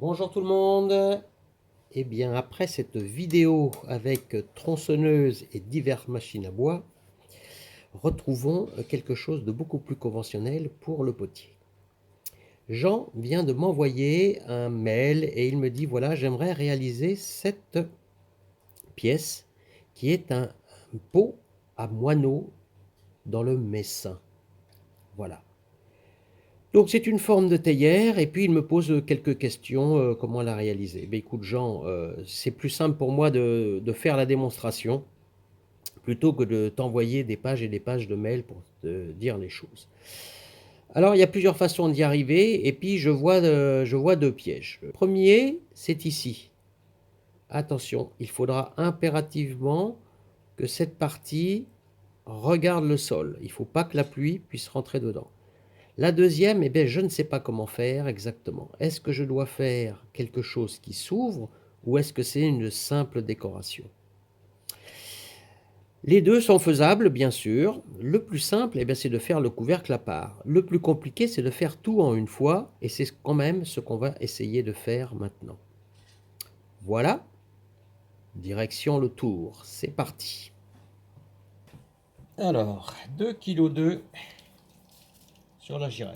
Bonjour tout le monde. Eh bien, après cette vidéo avec tronçonneuse et diverses machines à bois, retrouvons quelque chose de beaucoup plus conventionnel pour le potier. Jean vient de m'envoyer un mail et il me dit, voilà, j'aimerais réaliser cette pièce qui est un pot à moineaux dans le Messin. Voilà. Donc c'est une forme de théière et puis il me pose quelques questions, comment la réaliser. Ben, écoute Jean, c'est plus simple pour moi de faire la démonstration plutôt que de t'envoyer des pages et des pages de mails pour te dire les choses. Alors il y a plusieurs façons d'y arriver et puis je vois deux pièges. Le premier, c'est ici. Attention, il faudra impérativement que cette partie regarde le sol. Il ne faut pas que la pluie puisse rentrer dedans. La deuxième, eh bien, je ne sais pas comment faire exactement. Est-ce que je dois faire quelque chose qui s'ouvre ou est-ce que c'est une simple décoration? Les deux sont faisables, bien sûr. Le plus simple, eh bien, c'est de faire le couvercle à part. Le plus compliqué, c'est de faire tout en une fois et c'est quand même ce qu'on va essayer de faire maintenant. Voilà, direction le tour. C'est parti. Alors, 2,2 kg sur la girelle.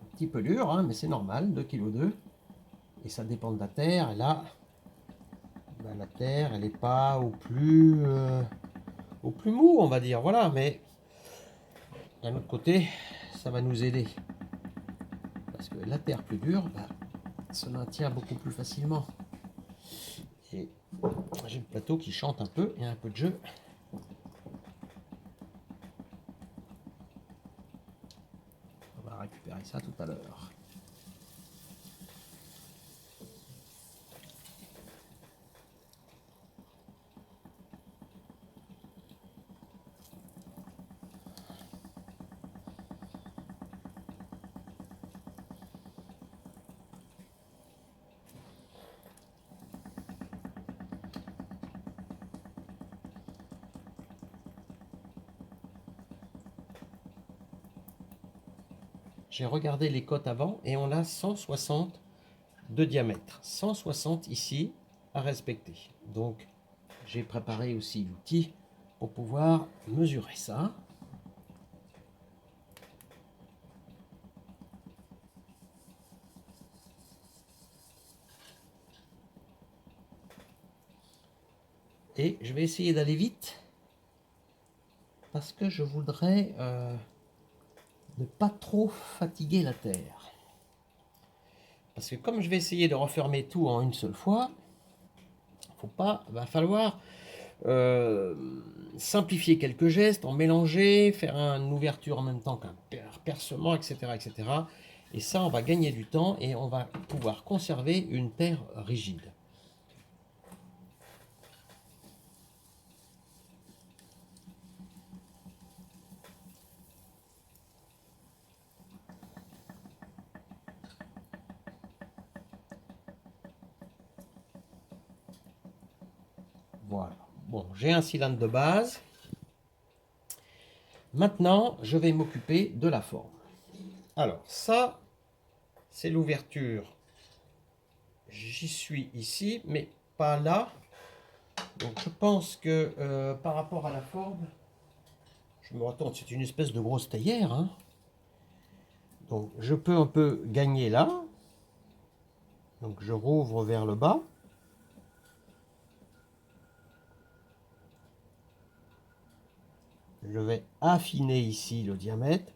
Un petit peu dur, hein, mais c'est normal, 2,2 kg. Et ça dépend de la terre. Et là, ben, la terre, elle n'est pas au plus mou, on va dire. Voilà, mais d'un autre côté, ça va nous aider. Parce que la terre plus dure, ben, se maintient beaucoup plus facilement. Et j'ai le plateau qui chante un peu, il y a un peu de jeu. On va récupérer ça tout à l'heure. J'ai regardé les cotes avant et on a 160 de diamètre. 160 ici à respecter. Donc j'ai préparé aussi l'outil pour pouvoir mesurer ça. Et je vais essayer d'aller vite parce que je voudrais ne pas trop fatiguer la terre. Parce que comme je vais essayer de refermer tout en une seule fois, va falloir euh, simplifier quelques gestes, en mélanger, faire une ouverture en même temps qu'un percement, etc., etc. Et ça, on va gagner du temps et on va pouvoir conserver une terre rigide. Voilà. Bon, j'ai un cylindre de base. Maintenant, je vais m'occuper de la forme. Alors, ça, c'est l'ouverture. J'y suis ici, mais pas là. Donc, je pense que par rapport à la forme, je me retourne, c'est une espèce de grosse théière, hein. Donc, je peux un peu gagner là. Donc, je rouvre vers le bas. Je vais affiner ici le diamètre.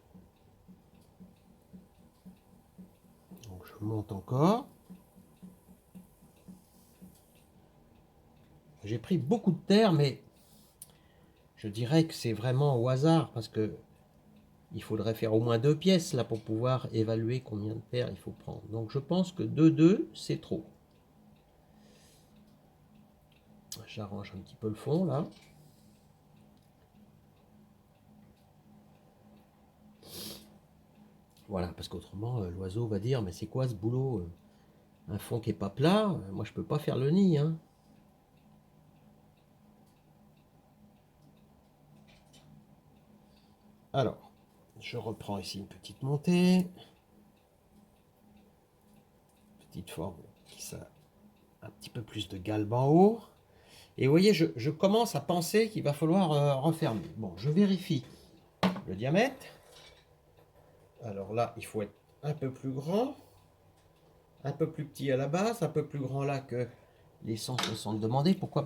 Donc, je monte encore. J'ai pris beaucoup de terre, mais je dirais que c'est vraiment au hasard parce que il faudrait faire au moins deux pièces là pour pouvoir évaluer combien de terre il faut prendre. Donc je pense que 2,2 c'est trop. J'arrange un petit peu le fond là. Voilà, parce qu'autrement, l'oiseau va dire, mais c'est quoi ce boulot? Un fond qui est pas plat, moi je peux pas faire le nid, hein. Alors, je reprends ici une petite montée. Petite forme qui a un petit peu plus de galbe en haut. Et vous voyez, je commence à penser qu'il va falloir refermer. Bon, je vérifie le diamètre. Alors là, il faut être un peu plus grand, un peu plus petit à la base, un peu plus grand là que les sens me sont demandés. Pourquoi?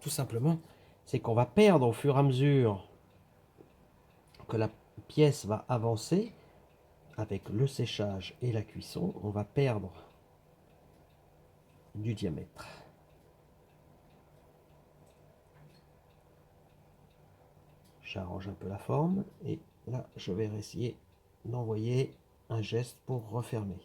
Tout simplement, c'est qu'on va perdre au fur et à mesure que la pièce va avancer avec le séchage et la cuisson, on va perdre du diamètre. J'arrange un peu la forme et là je vais essayer d'envoyer un geste pour refermer.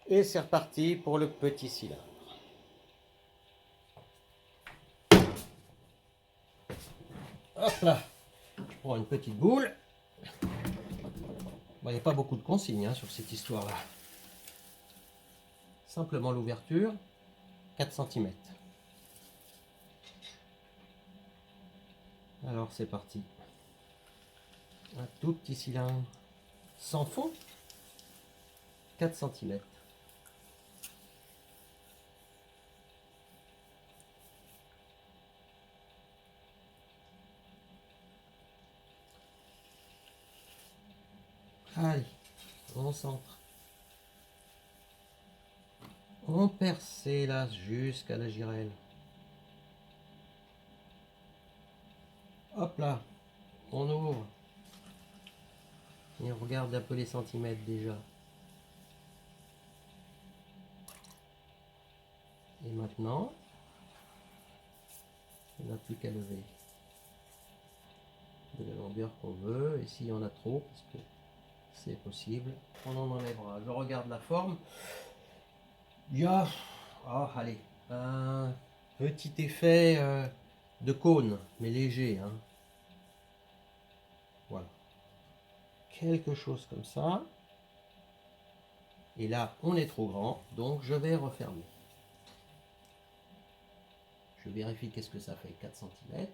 Et c'est reparti pour le petit cylindre. Hop là, je prends une petite boule. Bon, il n'y a pas beaucoup de consignes hein, sur cette histoire-là. Simplement l'ouverture, 4 cm. Alors c'est parti. Un tout petit cylindre sans fond, 4 cm. Allez, on centre. On perce là jusqu'à la girelle. Hop là, on ouvre. Et on regarde un peu les centimètres déjà. Et maintenant, on n'a plus qu'à lever de la longueur qu'on veut. Et s'il y en a trop, parce que c'est possible, on en enlèvera. Je regarde la forme. Il y a, allez, un petit effet de cône, mais léger. Hein. Voilà. Quelque chose comme ça. Et là, on est trop grand, donc je vais refermer. Je vérifie qu'est-ce que ça fait, 4 cm.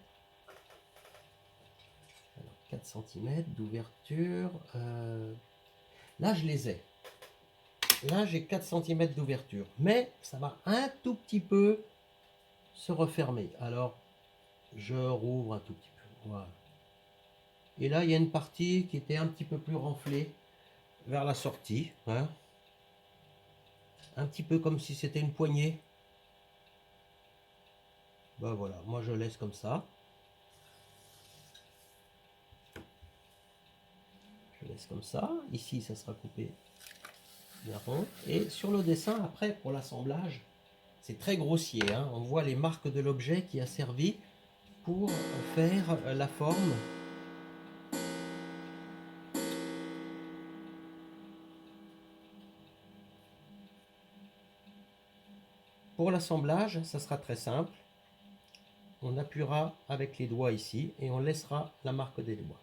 Alors, 4 cm d'ouverture. Là, je les ai. Là, j'ai 4 cm d'ouverture. Mais ça va un tout petit peu se refermer. Alors, je rouvre un tout petit peu. Voilà. Et là, il y a une partie qui était un petit peu plus renflée vers la sortie. Hein. Un petit peu comme si c'était une poignée. Ben voilà, moi je laisse comme ça. Je laisse comme ça. Ici, ça sera coupé bien rond. Et sur le dessin, après, pour l'assemblage, c'est très grossier. Hein. On voit les marques de l'objet qui a servi pour faire la forme. Pour l'assemblage, ça sera très simple. On appuiera avec les doigts ici et on laissera la marque des doigts.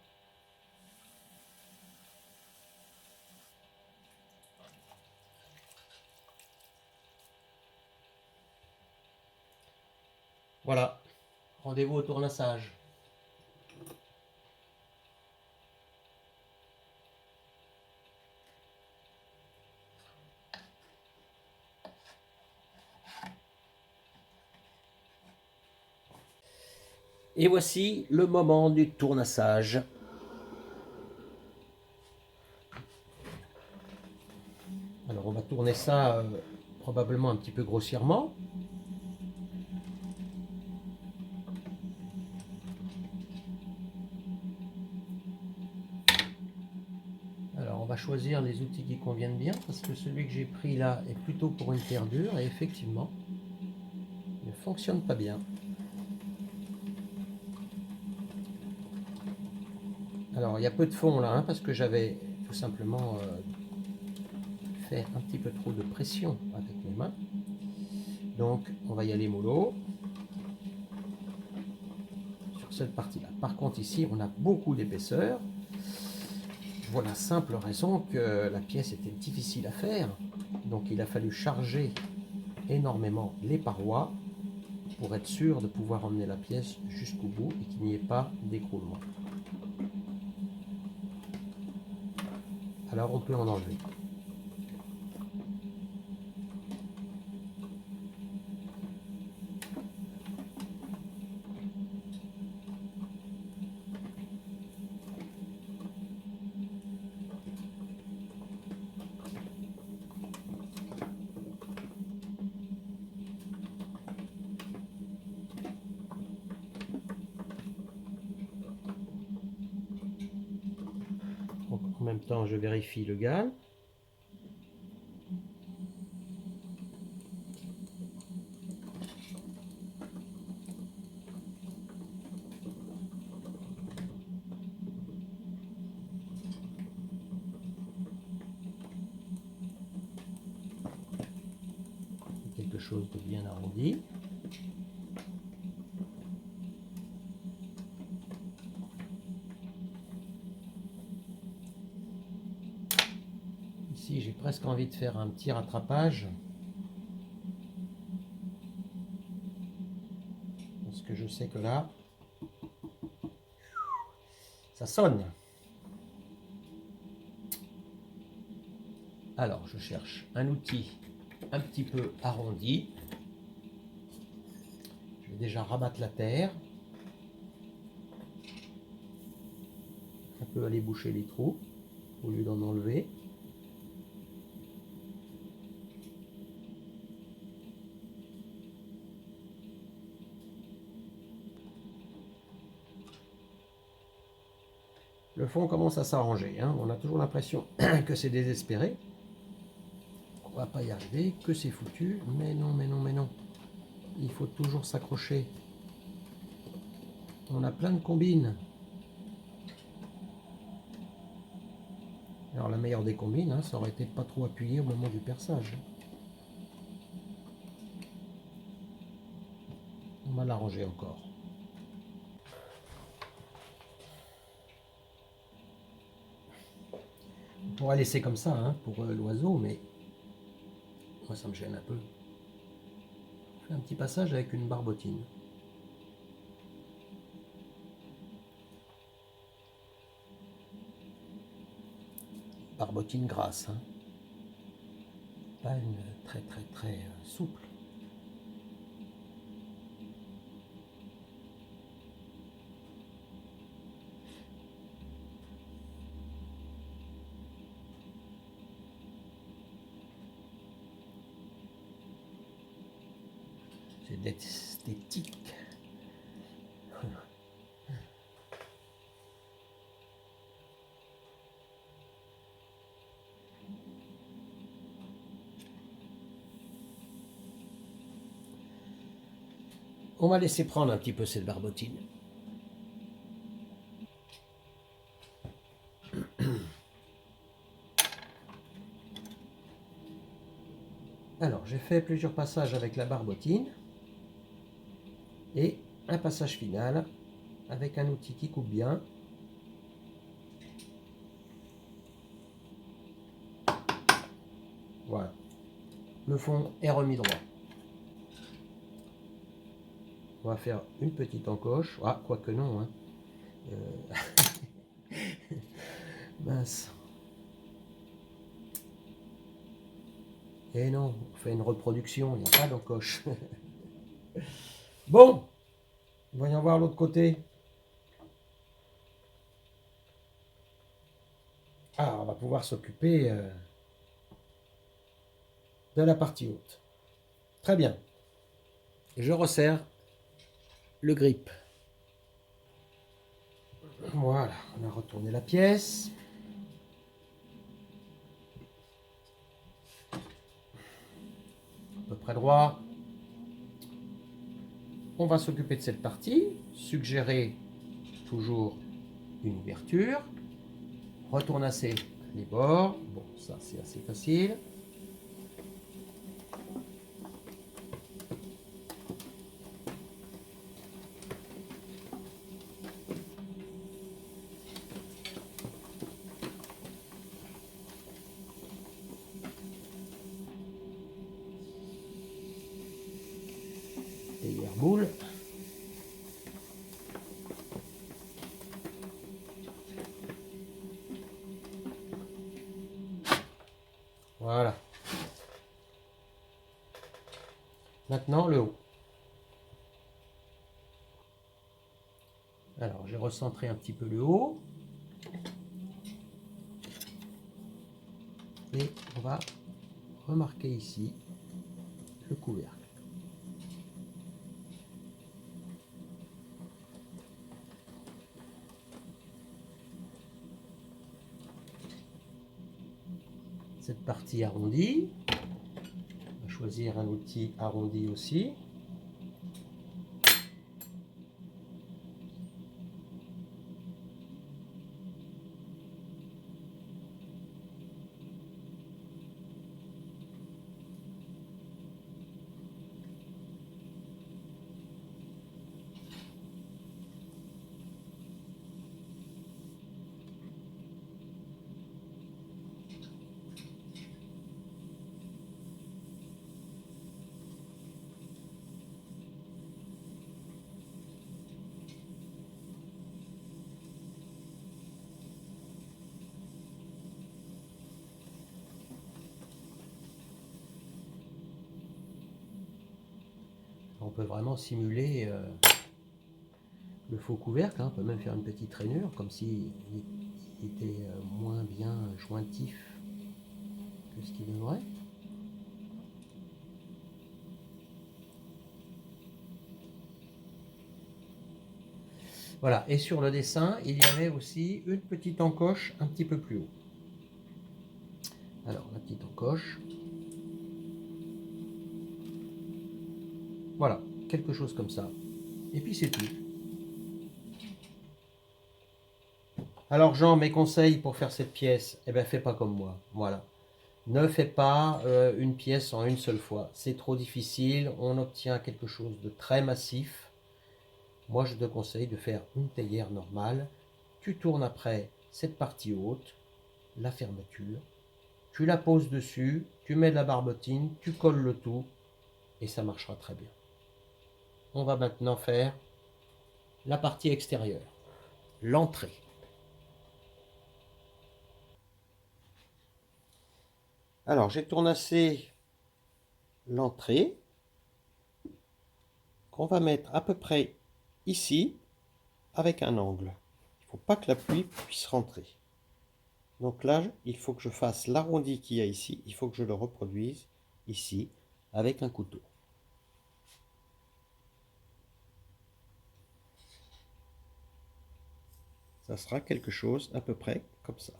Voilà, rendez-vous au tournassage. Et voici le moment du tournassage. Alors on va tourner ça probablement un petit peu grossièrement. Alors on va choisir les outils qui conviennent bien parce que celui que j'ai pris là est plutôt pour une terre dure et effectivement il ne fonctionne pas bien. Alors il y a peu de fond là hein, parce que j'avais tout simplement fait un petit peu trop de pression avec mes mains. Donc on va y aller mollo sur cette partie là. Par contre ici on a beaucoup d'épaisseur. Pour la simple raison que la pièce était difficile à faire. Donc il a fallu charger énormément les parois pour être sûr de pouvoir emmener la pièce jusqu'au bout et qu'il n'y ait pas d'écroulement. Alors on peut en enlever. Donc, en même temps, je vérifie le gale. Quelque chose de bien arrondi. Ici, j'ai presque envie de faire un petit rattrapage. Parce que je sais que là, ça sonne. Alors, je cherche un outil un petit peu arrondi. Je vais déjà rabattre la terre. Un peu aller boucher les trous, au lieu d'en enlever. Le fond commence à s'arranger, hein. On a toujours l'impression que c'est désespéré. On va pas y arriver, que c'est foutu. Mais non, mais non, mais non. Il faut toujours s'accrocher. On a plein de combines. Alors la meilleure des combines, hein, ça aurait été de pas trop appuyé au moment du perçage. On va l'arranger encore. On pourrait laisser comme ça, hein, pour l'oiseau, mais moi ça me gêne un peu. Je fais un petit passage avec une barbotine. Barbotine grasse, hein. Pas une très très très souple. C'est de l'esthétique. On va laisser prendre un petit peu cette barbotine. Alors, j'ai fait plusieurs passages avec la barbotine et un passage final avec un outil qui coupe bien. Voilà. Le fond est remis droit. On va faire une petite encoche. Ah, quoique non, hein. Mince. Et non, on fait une reproduction, il n'y a pas d'encoche. Bon, voyons voir l'autre côté. Ah, on va pouvoir s'occuper de la partie haute. Très bien. Je resserre le grip. Voilà, on a retourné la pièce. À peu près droit. On va s'occuper de cette partie. Suggérer toujours une ouverture. Retournasser les bords. Bon, ça c'est assez facile. Boule. Voilà. Maintenant le haut. Alors j'ai recentré un petit peu le haut. Et on va remarquer ici le couvercle. Cette partie arrondie, on va choisir un outil arrondi aussi. On peut vraiment simuler le faux couvercle, hein. On peut même faire une petite rainure, comme s'il était moins bien jointif que ce qu'il devrait. Voilà, et sur le dessin, il y avait aussi une petite encoche un petit peu plus haut. Alors, la petite encoche. Voilà, quelque chose comme ça. Et puis c'est tout. Alors Jean, mes conseils pour faire cette pièce, eh bien fais pas comme moi. Voilà. Ne fais pas une pièce en une seule fois. C'est trop difficile, on obtient quelque chose de très massif. Moi je te conseille de faire une théière normale. Tu tournes après cette partie haute, la fermeture. Tu la poses dessus, tu mets de la barbotine, tu colles le tout et ça marchera très bien. On va maintenant faire la partie extérieure, l'entrée. Alors j'ai tournassé l'entrée qu'on va mettre à peu près ici avec un angle. Il ne faut pas que la pluie puisse rentrer. Donc là, il faut que je fasse l'arrondi qu'il y a ici, il faut que je le reproduise ici avec un couteau. Ça sera quelque chose à peu près comme ça.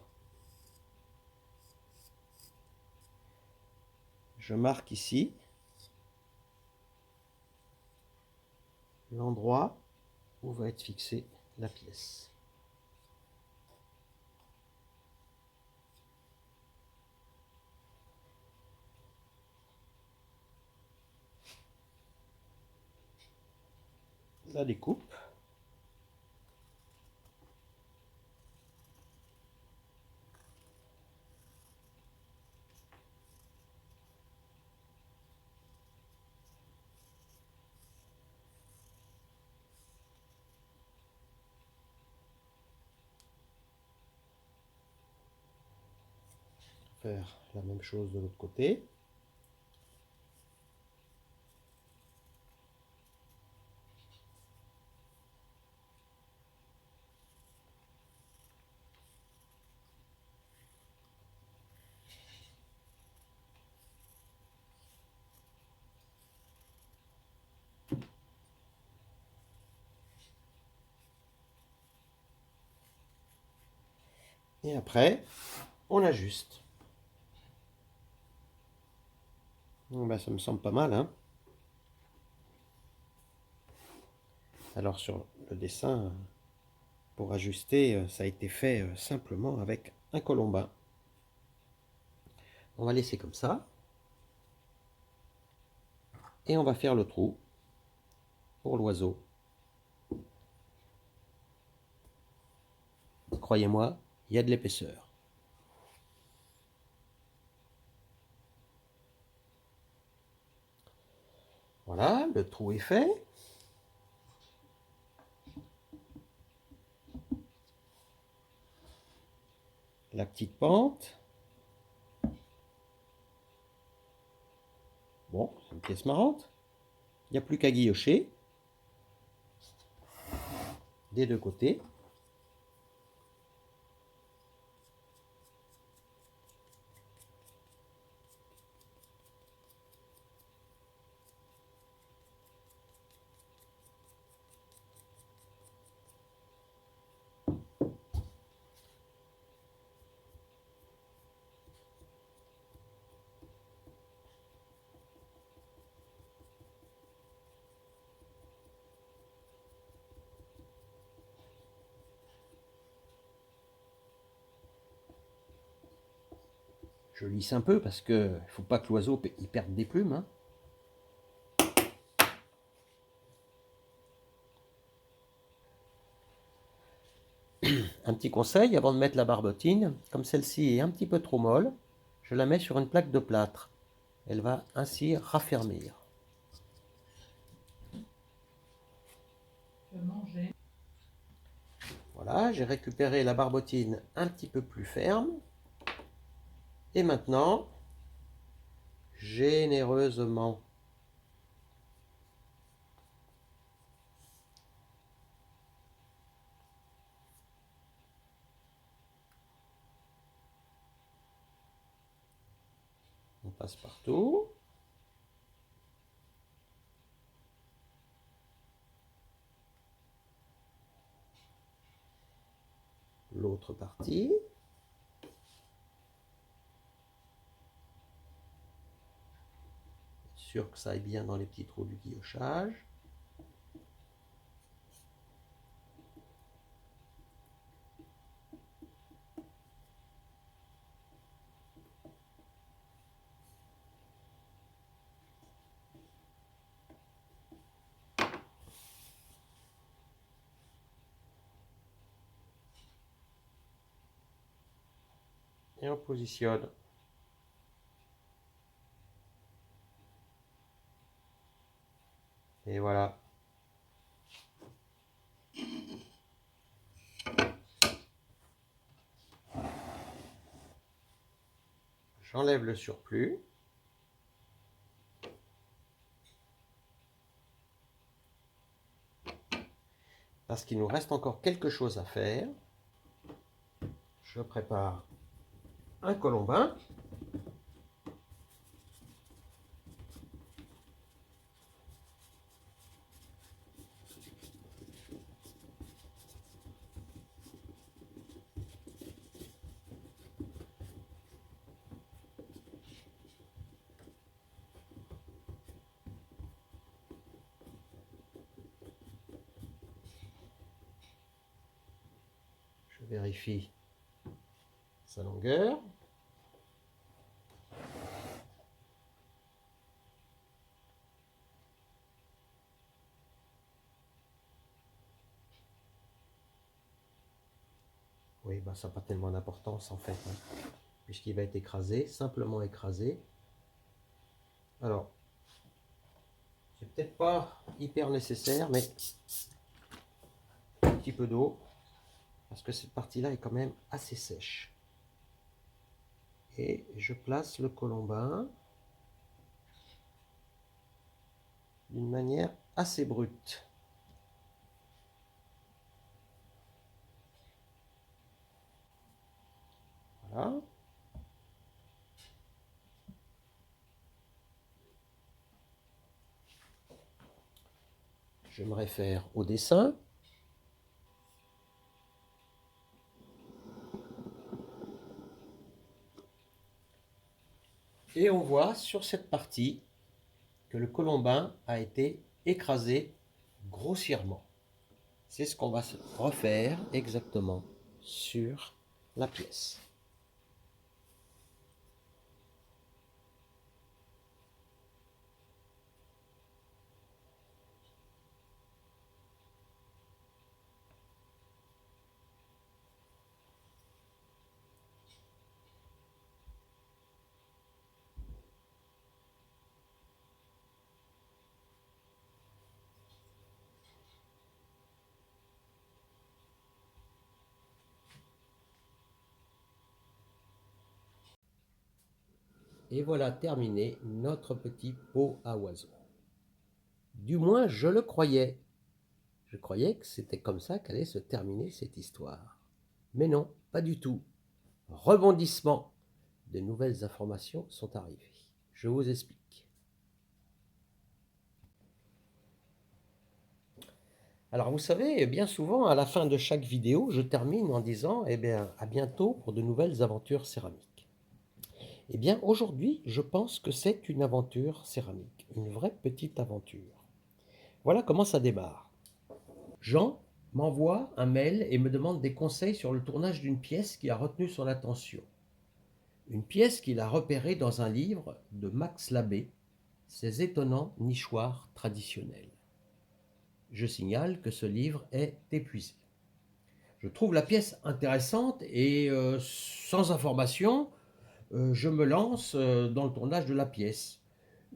Je marque ici l'endroit où va être fixée la pièce. La découpe. Faire la même chose de l'autre côté. Et après, on ajuste. Ben, ça me semble pas mal, hein. Alors sur le dessin, pour ajuster, ça a été fait simplement avec un colombin. On va laisser comme ça. Et on va faire le trou pour l'oiseau. Croyez-moi, il y a de l'épaisseur. Voilà, le trou est fait. La petite pente. Bon, c'est une pièce marrante. Il n'y a plus qu'à guillocher des deux côtés. Je lisse un peu parce que il faut pas que l'oiseau perde des plumes, hein. Un petit conseil, avant de mettre la barbotine, comme celle-ci est un petit peu trop molle, je la mets sur une plaque de plâtre. Elle va ainsi raffermir. Voilà, j'ai récupéré la barbotine un petit peu plus ferme. Et maintenant, généreusement, on passe partout. l'autre partie. Sûr que ça aille bien dans les petits trous du guillochage. Et on positionne. Et voilà. J'enlève le surplus. Parce qu'il nous reste encore quelque chose à faire. Je prépare un colombin. Je vérifie sa longueur. Oui, bah, ça n'a pas tellement d'importance en fait, hein, puisqu'il va être écrasé, simplement écrasé. Alors, c'est peut-être pas hyper nécessaire, mais un petit peu d'eau, parce que cette partie-là est quand même assez sèche. Et je place le colombin d'une manière assez brute. Voilà. Je me réfère au dessin. Et on voit sur cette partie que le colombin a été écrasé grossièrement. C'est ce qu'on va refaire exactement sur la pièce. Et voilà terminé notre petit pot à oiseaux. Du moins, je le croyais. Je croyais que c'était comme ça qu'allait se terminer cette histoire. Mais non, pas du tout. Rebondissement. De nouvelles informations sont arrivées. Je vous explique. Alors vous savez, bien souvent, à la fin de chaque vidéo, je termine en disant « Eh bien, à bientôt pour de nouvelles aventures céramiques ». Eh bien, aujourd'hui, je pense que c'est une aventure céramique, une vraie petite aventure. Voilà comment ça démarre. Jean m'envoie un mail et me demande des conseils sur le tournage d'une pièce qui a retenu son attention. Une pièce qu'il a repérée dans un livre de Max Labbé, Ses étonnants nichoirs traditionnels. Je signale que ce livre est épuisé. Je trouve la pièce intéressante et sans information, je me lance dans le tournage de la pièce.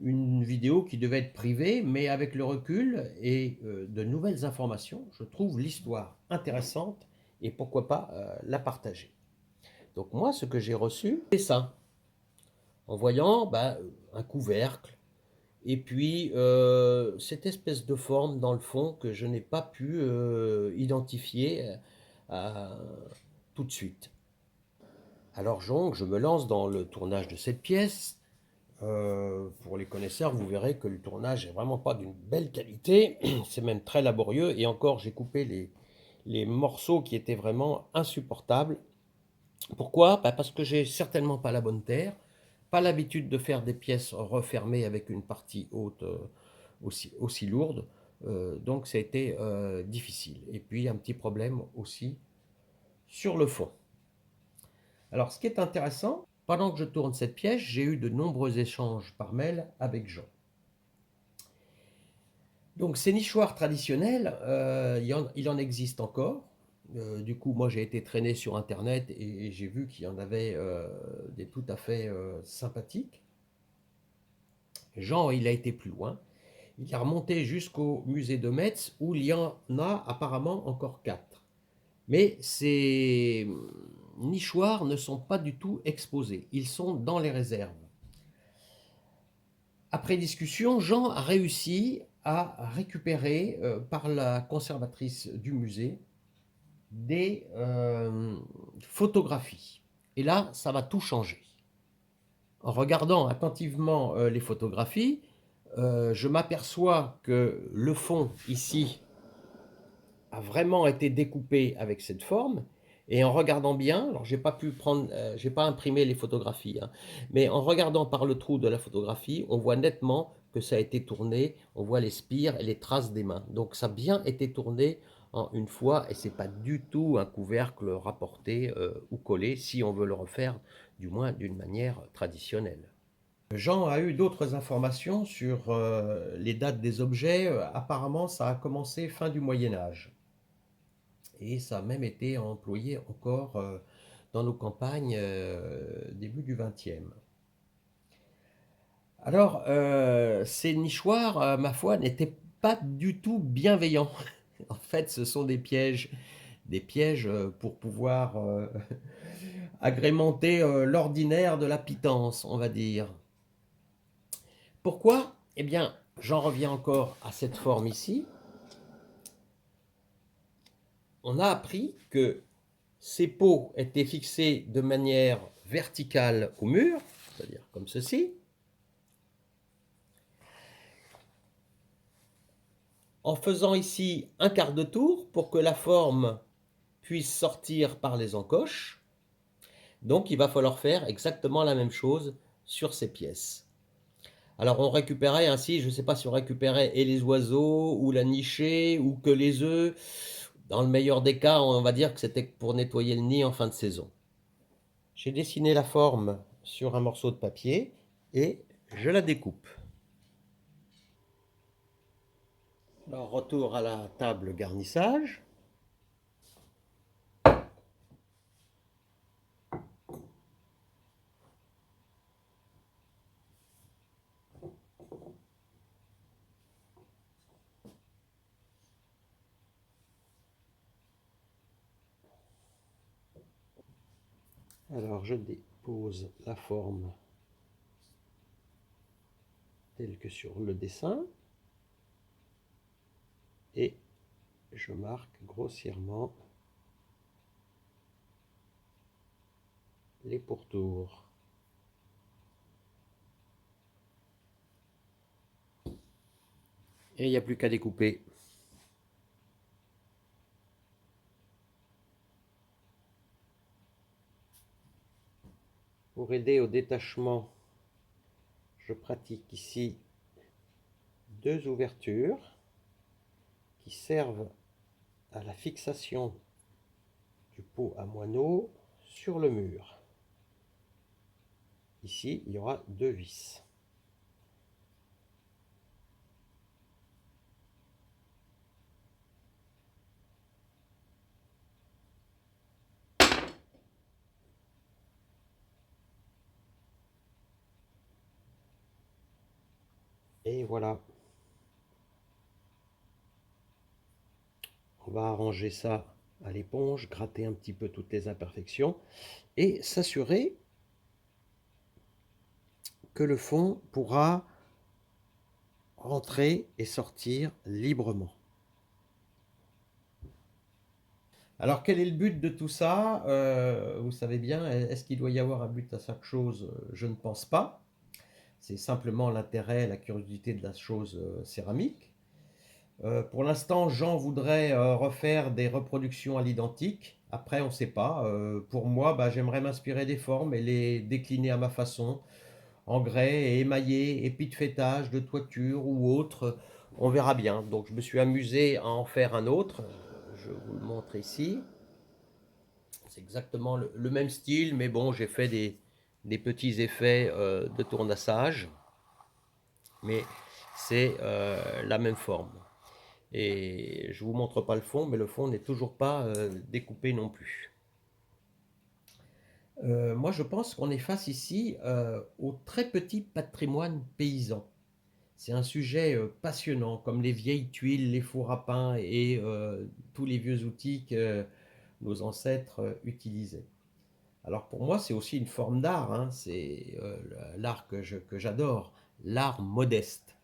Une vidéo qui devait être privée, mais avec le recul et de nouvelles informations, je trouve l'histoire intéressante et pourquoi pas la partager. Donc moi, ce que j'ai reçu, c'est ça. En voyant un couvercle et puis cette espèce de forme dans le fond que je n'ai pas pu identifier tout de suite. Alors donc, je me lance dans le tournage de cette pièce. Pour les connaisseurs, vous verrez que le tournage n'est vraiment pas d'une belle qualité, c'est même très laborieux, et encore j'ai coupé les morceaux qui étaient vraiment insupportables. Pourquoi? Bah, parce que j'ai certainement pas la bonne terre, pas l'habitude de faire des pièces refermées avec une partie haute aussi lourde, donc ça a été difficile. Et puis un petit problème aussi sur le fond. Alors ce qui est intéressant, pendant que je tourne cette pièce, j'ai eu de nombreux échanges par mail avec Jean. Donc ces nichoirs traditionnels, il en existe encore. Du coup, moi j'ai été traîné sur internet et j'ai vu qu'il y en avait des tout à fait sympathiques. Jean, il a été plus loin. Il est remonté jusqu'au musée de Metz où il y en a apparemment encore 4. Mais ces nichoirs ne sont pas du tout exposés. Ils sont dans les réserves. Après discussion, Jean a réussi à récupérer par la conservatrice du musée des photographies. Et là, ça va tout changer. En regardant attentivement les photographies, je m'aperçois que le fond ici a vraiment été découpé avec cette forme. Et en regardant bien, alors j'ai pas pu prendre, j'ai pas imprimé les photographies, hein, mais en regardant par le trou de la photographie, on voit nettement que ça a été tourné. On voit les spires et les traces des mains. Donc ça a bien été tourné en une fois et c'est pas du tout un couvercle rapporté ou collé si on veut le refaire, du moins d'une manière traditionnelle. Jean a eu d'autres informations sur les dates des objets. Apparemment, ça a commencé fin du Moyen Âge. Et ça a même été employé encore dans nos campagnes début du XXe. Alors, ces nichoirs, ma foi, n'étaient pas du tout bienveillants. En fait, ce sont des pièges pour pouvoir agrémenter l'ordinaire de la pitance, on va dire. Pourquoi? Eh bien, j'en reviens encore à cette forme ici. On a appris que ces pots étaient fixés de manière verticale au mur, c'est-à-dire comme ceci, en faisant ici un quart de tour pour que la forme puisse sortir par les encoches. Donc il va falloir faire exactement la même chose sur ces pièces. Alors on récupérait ainsi, je ne sais pas si on récupérait et les oiseaux, ou la nichée, ou que les œufs. Dans le meilleur des cas, on va dire que c'était pour nettoyer le nid en fin de saison. J'ai dessiné la forme sur un morceau de papier et je la découpe. Alors retour à la table garnissage. Alors je dépose la forme telle que sur le dessin et je marque grossièrement les pourtours. Et il n'y a plus qu'à découper. Pour aider au détachement, je pratique ici 2 ouvertures qui servent à la fixation du pot à moineaux sur le mur. Ici, il y aura 2 vis. Et voilà. On va arranger ça à l'éponge, gratter un petit peu toutes les imperfections et s'assurer que le fond pourra rentrer et sortir librement. Alors quel est le but de tout ça? Vous savez bien, est-ce qu'il doit y avoir un but à chaque chose? Je ne pense pas. C'est simplement l'intérêt, la curiosité de la chose céramique. Pour l'instant, Jean voudrait refaire des reproductions à l'identique. Après, on ne sait pas. Pour moi, bah, j'aimerais m'inspirer des formes et les décliner à ma façon, en grès et émaillé, épis de fêtage, de toiture ou autre. On verra bien. Donc, je me suis amusé à en faire un autre. Je vous le montre ici. C'est exactement le même style, mais bon, j'ai fait des petits effets de tournassage. Mais c'est la même forme. Et je vous montre pas le fond, mais le fond n'est toujours pas découpé non plus. Moi, je pense qu'on est face ici au très petit patrimoine paysan. C'est un sujet passionnant, comme les vieilles tuiles, les fours à pain et tous les vieux outils que nos ancêtres utilisaient. Alors pour moi, c'est aussi une forme d'art, hein. C'est l'art que j'adore, l'art modeste.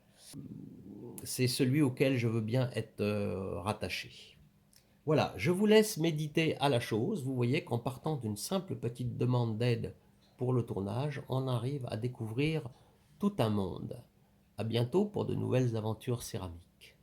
C'est celui auquel je veux bien être rattaché. Voilà, je vous laisse méditer à la chose. Vous voyez qu'en partant d'une simple petite demande d'aide pour le tournage, on arrive à découvrir tout un monde. À bientôt pour de nouvelles aventures céramiques.